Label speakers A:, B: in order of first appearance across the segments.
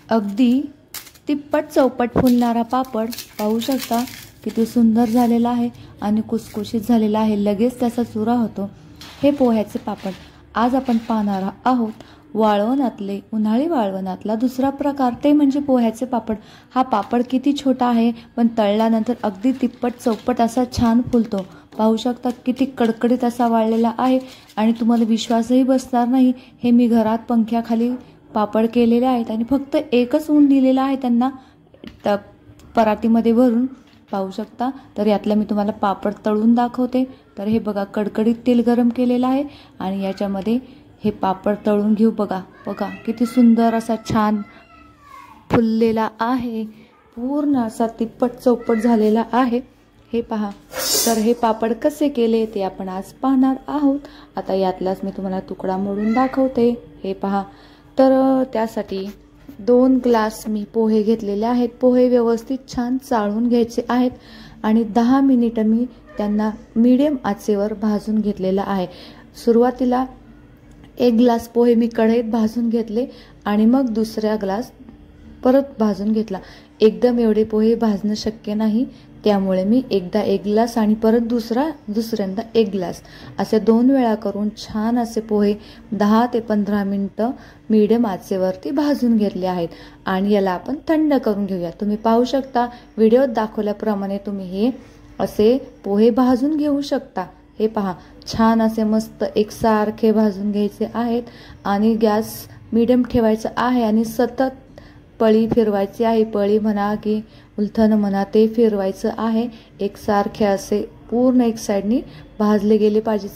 A: अगदी तिप्पट चौपट फुलणारा पापड पाहू शकता किती सुंदर झालेला आहे आणि कुसकुशीत झालेला आहे। लगेच त्याचा चुरा होतो। हे पोह्याचे पापड आज आपण पाहणार आहोत। वाळवणातले उन्हाळी वाळवणातला दुसरा प्रकार ते म्हणजे पोह्याचे पापड। हा पापड किती छोटा आहे पण तळल्यानंतर अगदी तिप्पट चौपट असा छान फुलतो। पाहू शकता किती कडकडीत असा वाळलेला आहे आणि तुम्हाला विश्वासही बसणार नाही। हे मी घरात पंख्याखाली पापड केलेले आहेत आणि फक्त एकच ऊन दिलेला आहे त्यांना परातीमध्ये भरून। पाहू शकता तर यातला मी तुम्हाला पापड तळून दाखवते। तर हे बघा कडकडीत तेल गरम केलेलं आहे आणि याच्यामध्ये हे पापड तळून घेऊ। बघा बघा किती सुंदर असा छान फुललेला आहे, पूर्ण असा तिप्पट चौपट झालेला आहे। हे पहा। तर हे पापड कसे केले ते आपण आज पाहणार आहोत। आता यातलाच मी तुम्हाला तुकडा मोडून दाखवते। हे पहा। तर त्यासाठी 2 ग्लास मी पोहे घेतलेले आहेत। पोहे व्यवस्थित छान चाळून घ्यायचे आहेत आणि 10 मिनिटं मी त्यांना मीडियम आचेवर भाजून घेतलेला आहे। सुरुवातीला 1 ग्लास पोहे मी कढईत भाजून घेतले आणि मग दुसरा ग्लास परत भाजून घेतला। एकदम एवढे पोहे भाजणं शक्य नाही, त्यामुळे मी एकदा 1 ग्लास आणि परत दुसऱ्यांदा 1 ग्लास असे 2 वेळा करून छान असे पोहे 10 ते 15 मिनिटं मीडियम आचेवरती भाजून घेतले आहेत आणि याला आपण थंड करून घेऊया। तुम्ही पाहू शकता व्हिडिओत दाखवल्याप्रमाणे तुम्ही हे असे पोहे भाजून घेऊ शकता। हे पहा छान असे मस्त एकसारखे भाजून घ्यायचे आहेत आणि गॅस मीडियम ठेवायचा आहे आणि सतत पळी फिरवायची आहे। पळी म्हणा की उलथन म्हणा ते फिरवायचं आहे। एकसारखे असे पूर्ण एक साइडनी भाजले गेले पाहिजे,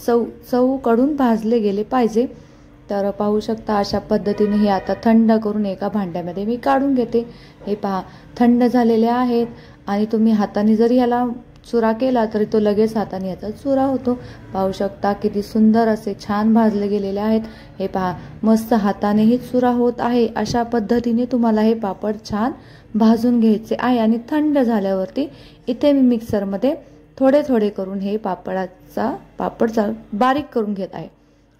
A: चौकडून भाजले गेले पाहिजे। तर पाहू शकता अशा पद्धतीने हे आता थंड करून एका भांड्यामध्ये मी काढून घेते। हे पहा थंड झालेले आहेत आणि तुम्ही हाताने जरी याला चुरा केला तरी तो लगेच हाताने याचा चुरा होतो। पाहू शकता किती सुंदर असे छान भाजले गेलेले आहेत। हे पहा मस्त हातानेही चुरा होत आहे। अशा पद्धतीने तुम्हाला हे पापड छान भाजून घ्यायचे आहे आणि थंड झाल्यावरती इथे मी मिक्सरमध्ये थोडे थोडे करून हे पापड बारीक करून घेत आहे।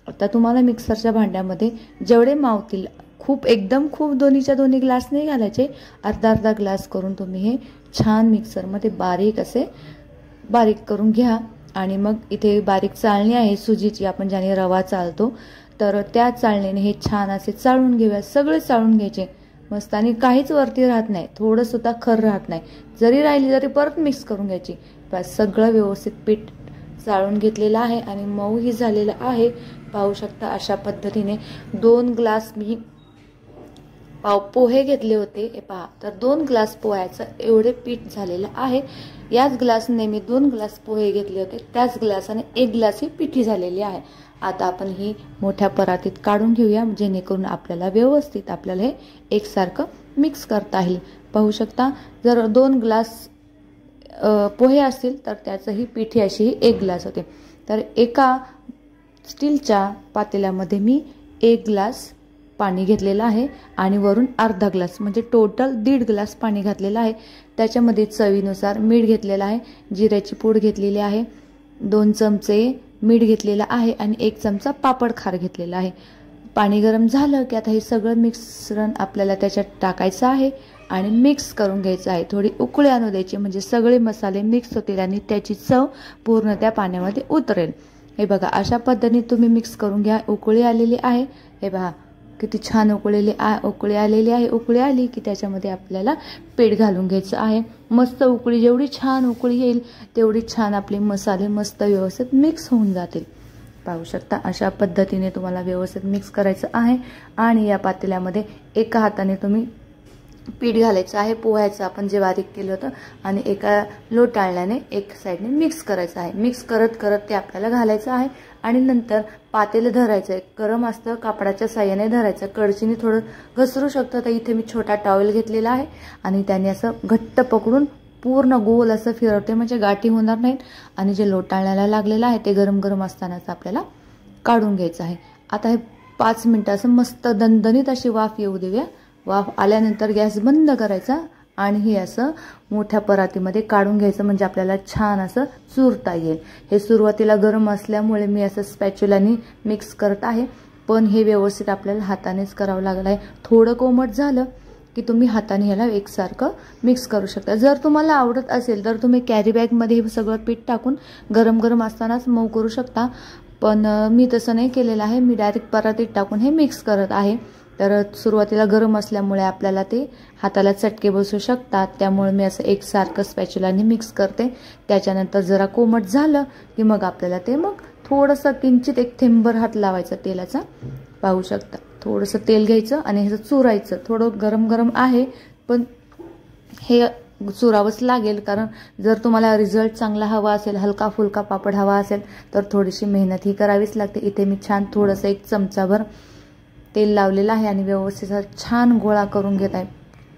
A: आता तुम्हाला मिक्सरच्या भांड्यामध्ये जेवढे मावतील, एकदम खूप दोन्हीच्या दोन्ही ग्लास नाही घालायचे, अर्धा ग्लास करून तुम्ही हे छान मिक्सरमध्ये बारीक करून घ्या। आणि मग इथे बारीक चाळणी आहे सुजीची, आपण ज्याने रवा चालतो, तर त्या चाळणीने हे छान असे चाळून घेऊया। सगळे चाळून घ्यायचे मस्त आणि काहीच वरती राहत नाही, थोडं सुद्धा खर राहत नाही। जरी राहिली तरी परत मिक्स करून घ्यायची। बस सगळं व्यवस्थित पीठ चाळून घेतलेलं आहे आणि मऊही झालेलं आहे। पाहू शकता अशा पद्धतीने 2 ग्लास मी पोहे घेतले होते। हे पहा तर 2 ग्लास पोह्याचं एवढे पीठ झालेलं आहे। याच ग्लासने मी 2 ग्लास पोहे घेतले होते, त्याच ग्लासाने 1 ग्लास ही पिठी झालेली आहे। आता आपण ही मोठ्या परातीत काढून घेऊया जेणेकरून आपल्याला व्यवस्थित हे एकसारखं मिक्स करता येईल। पाहू शकता जर 2 ग्लास पोहे असतील तर त्याचंही पिठी अशी 1 ग्लास होते। तर एका स्टीलच्या पातेल्यामध्ये मी 1 ग्लास पाणी घेतलेलं आहे आणि वरून अर्धा ग्लास म्हणजे टोटल 1.5 ग्लास पाणी घातलेलं आहे। त्याच्यामध्ये चवीनुसार मीठ घेतलेलं आहे, जिऱ्याची पूड घेतलेली आहे, 2 चमचे मीठ घेतलेलं आहे आणि 1 चमचा पापड खार घेतलेला आहे। पाणी गरम झालं की आता हे सगळं मिश्रण आपल्याला त्याच्यात टाकायचं आहे आणि मिक्स करून घ्यायचं आहे। थोडी उकळी आणू द्यायची म्हणजे सगळे मसाले मिक्स होतील आणि त्याची चव पूर्ण त्या पाण्यामध्ये उतरेल। हे बघा अशा पद्धतीने तुम्ही मिक्स करून घ्या। उकळी आलेली आहे, हे पहा किती छान उकळी आलेली आहे। उकळी आली की त्याच्यामध्ये आपल्याला पीठ घालून घ्यायचं आहे। मस्त उकळी, जेवढी छान उकळी येईल तेवढी छान आपले मसाले मस्त व्यवस्थित मिक्स होऊन जातील। पाहू शकता अशा पद्धतीने तुम्हाला व्यवस्थित मिक्स करायचं आहे आणि या पातेल्यामध्ये एका हाताने तुम्ही पीठ घालायचं आहे पोह्याचं आपण जे बारीक केलं होतं आणि एका लोटाळण्याने एक साइडने मिक्स करायचं आहे। मिक्स करत करत ते आपल्याला घालायचं आहे आणि नंतर पातेलं धरायचं आहे। गरम असतं कापडाच्या साह्याने धरायचं, कळशीने थोडं घसरू शकतं। तर इथे मी छोटा टॉवेल घेतलेला आहे आणि त्याने असं घट्ट पकडून पूर्ण गोल असं फिरवते म्हणजे गाठी होणार नाहीत आणि जे लोटाळण्याला लागलेलं आहे ते गरम गरम असतानाच आपल्याला काढून घ्यायचं आहे। आता हे 5 मिनिटं असं मस्त दणदणीत अशी वाफ येऊ देऊया। वाफ आल्यानंतर गॅस बंद करायचा आणि हे असं मोठ्या परातीमध्ये काढून घ्यायचं म्हणजे आपल्याला छान असं चुरता येईल। हे सुरुवातीला गरम असल्यामुळे मी असं स्पॅच्युलानी मिक्स करत आहे, पण हे व्यवस्थित आपल्याला हातानेच करावं लागलं आहे। थोडं कोमट झालं की तुम्ही हाताने ह्याला एकसारखं मिक्स करू शकता। जर तुम्हाला आवडत असेल तर तुम्ही कॅरी बॅगमध्ये हे सगळं पीठ टाकून गरम गरम असतानाच मऊ करू शकता, पण मी तसं नाही केलेलं आहे। मी डायरेक्ट परातीत टाकून हे मिक्स करत आहे। तर सुरुवातीला गरम असल्यामुळे आपल्याला ते हाताला चटके बसू शकतात, त्यामुळे मी असं एकसारखं स्पॅच्युलाने मिक्स करते। त्याच्यानंतर जरा कोमट झालं की मग आपल्याला ते मग थोडंसं किंचित एक थेंबर हात लावायचा तेलाचा, पाहू शकता। थोडंसं तेल घ्यायचं आणि हे चुरायचं। थोडं गरम गरम आहे पण हे चुरावंच लागेल, कारण जर तुम्हाला रिझल्ट चांगला हवा असेल, हलका फुलका पापड हवा असेल तर थोडीशी मेहनत ही करावीच लागते। इथे मी छान थोडंसं एक चमचाभर तेल लावलेलं आहे आणि व्यवस्थित छान गोळा करून घेत आहे।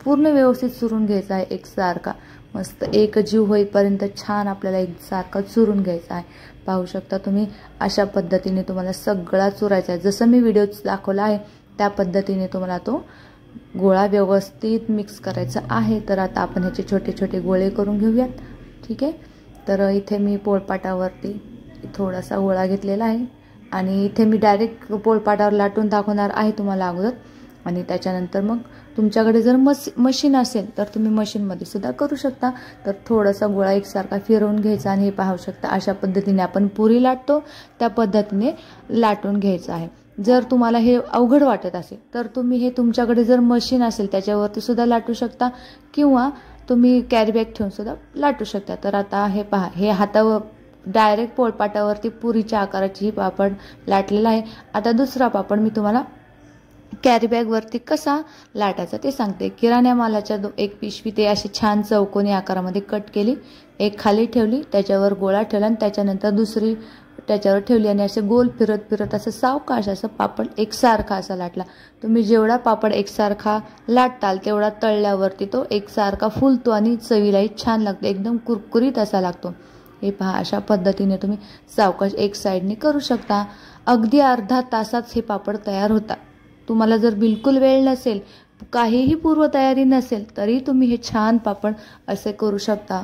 A: पूर्ण व्यवस्थित चुरून घ्यायचा आहे एकसारखा, मस्त एक जीव होईपर्यंत छान आपल्याला एकसारखा चुरून घ्यायचा आहे। पाहू शकता तुम्ही अशा पद्धतीने तुम्हाला सगळा चुरायचा आहे। जसं मी व्हिडिओत दाखवला आहे त्या पद्धतीने तुम्हाला तो गोळा व्यवस्थित मिक्स करायचा आहे। तर आता आपण ह्याचे छोटे छोटे गोळे करून घेऊयात, ठीक आहे। तर इथे मी पोळपाटावरती थोडासा गोळा घेतलेला आहे आणि इथे मी डायरेक्ट पोळपाटावर लाटून दाखवणार आहे तुम्हाला अगोदर, आणि त्याच्यानंतर मग तुमच्याकडे जर मशीन असेल तर तुम्ही मशीनमध्ये सुद्धा करू शकता। तर थोडासा गोळा एकसारखा फिरवून घ्यायचा आणि हे पाहू शकता अशा पद्धतीने आपण पुरी लाटतो त्या पद्धतीने लाटून घ्यायचं आहे। जर तुम्हाला हे अवघड वाटत असेल तर तुम्ही हे तुमच्याकडे जर मशीन असेल त्याच्यावरती सुद्धा लाटू शकता, किंवा तुम्ही कॅरी बॅग ठेवून सुद्धा लाटू शकता। तर आता हे पहा, हे हातावर डायरेक्ट पोळपाटावरती पुरीच्या आकाराची ही पापड लाटलेला आहे। आता दुसरा पापड मी तुम्हाला कॅरी बॅगवरती कसा लाटायचा ते सांगते। किराणा मालाच्या एक पिशवी ते अशी छान चौकोनी आकारामध्ये कट केली, एक खाली ठेवली, त्याच्यावर गोळा ठेवला आणि त्याच्यानंतर दुसरी त्याच्यावर ठेवली आणि असे गोल फिरत फिरत असं सावकाश असं पापड एकसारखा असा लाटला। तुम्ही जेवढा पापड एकसारखा लाटताल तेवढा तळल्यावरती तो एकसारखा फुलतो आणि चवीलाही छान लागतो, एकदम कुरकुरीत असा लागतो। हे पहा, अशा पद्धतीने तुम्ही सावकाश एक साईडने करू शकता। अगदी अर्धा तासात हे पापड तयार होतात। तुम्हाला जर बिलकुल वेळ नसेल, काहीही पूर्वतयारी नसेल तरी तुम्ही हे छान पापड असे करू शकता,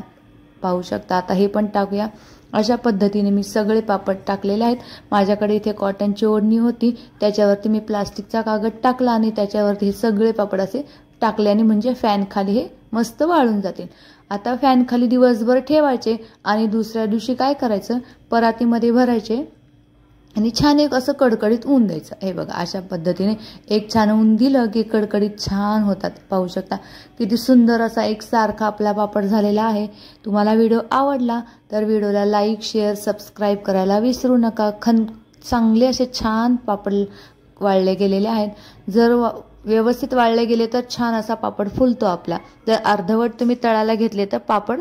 A: पाहू शकता। आता हे पण टाकूया। अशा पद्धतीने मी सगळे पापड टाकलेले आहेत। माझ्याकडे इथे कॉटनची ओढणी होती, त्याच्यावरती मी प्लास्टिकचा कागद टाकला आणि त्याच्यावरती हे सगळे पापड असे टाकल्याने म्हणजे फॅन खाली हे मस्त वाळून जातील। आता फॅन खाली दिवसभर ठेवायचे आणि दुसऱ्या दिवशी काय करायचं, परातीमध्ये भरायचे आणि छान एक असं कडकडीत ऊन द्यायचं। हे बघा, अशा पद्धतीने एक छान ऊन दिलं की कडकडीत छान होतात। पाहू शकता किती सुंदर असा एकसारखा आपला पापड झालेला आहे। तुम्हाला व्हिडिओ आवडला तर व्हिडिओला लाईक, शेअर, सबस्क्राईब करायला विसरू नका। चांगले असे छान पापड वाळले गेलेले आहेत। जर व्यवस्थित वाळले गेले तर छान असा पापड फुलतो आपला। जर अर्धवट तुम्ही तळायला घेतले तर पापड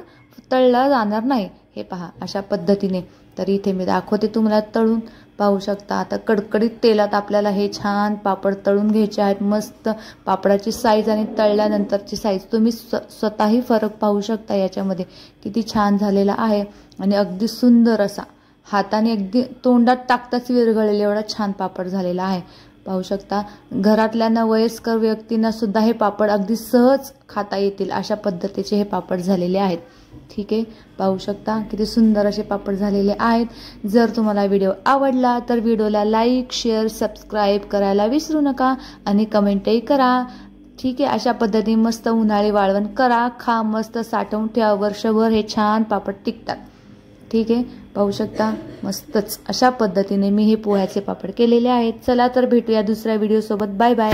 A: तळला जाणार नाही। हे पहा, अशा पद्धतीने। तर इथे मी दाखवते तुम्हाला तळून, पाहू शकता। आता कडकडीत तेलात आपल्याला हे छान पापड तळून घ्यायचे आहेत। मस्त पापडाची साईज आणि तळल्यानंतरची साईज तुम्ही स्वतःही फरक पाहू शकता याच्यामध्ये, किती छान झालेला आहे आणि अगदी सुंदर असा हाताने अगदी तोंडात टाकताच विरघळेल एवढा छान पापड झालेला आहे। पाहू शकता, घरातल्यांना, वयस्कर व्यक्तींना सुद्धा हे पापड अगदी सहज खाता येतील अशा पद्धतीचे हे पापड झालेले आहेत, ठीक आहे। पाहू शकता किती सुंदर असे पापड झालेले आहेत। जर तुम्हाला व्हिडिओ आवडला तर व्हिडिओला लाईक, शेअर, सबस्क्राईब करायला विसरू नका आणि कमेंटही करा, ठीक आहे। अशा पद्धतीने मस्त उन्हाळी वाळवण करा, खा, मस्त साठवून ठेवा, वर्षभर हे छान पापड टिकतात, ठीक आहे। पाहू शकता मस्तच अशा पद्धतीने मी हे पोह्याचे पापड केलेले आहेत। चला तर भेटूया दुसऱ्या व्हिडिओ सोबत। Bye bye.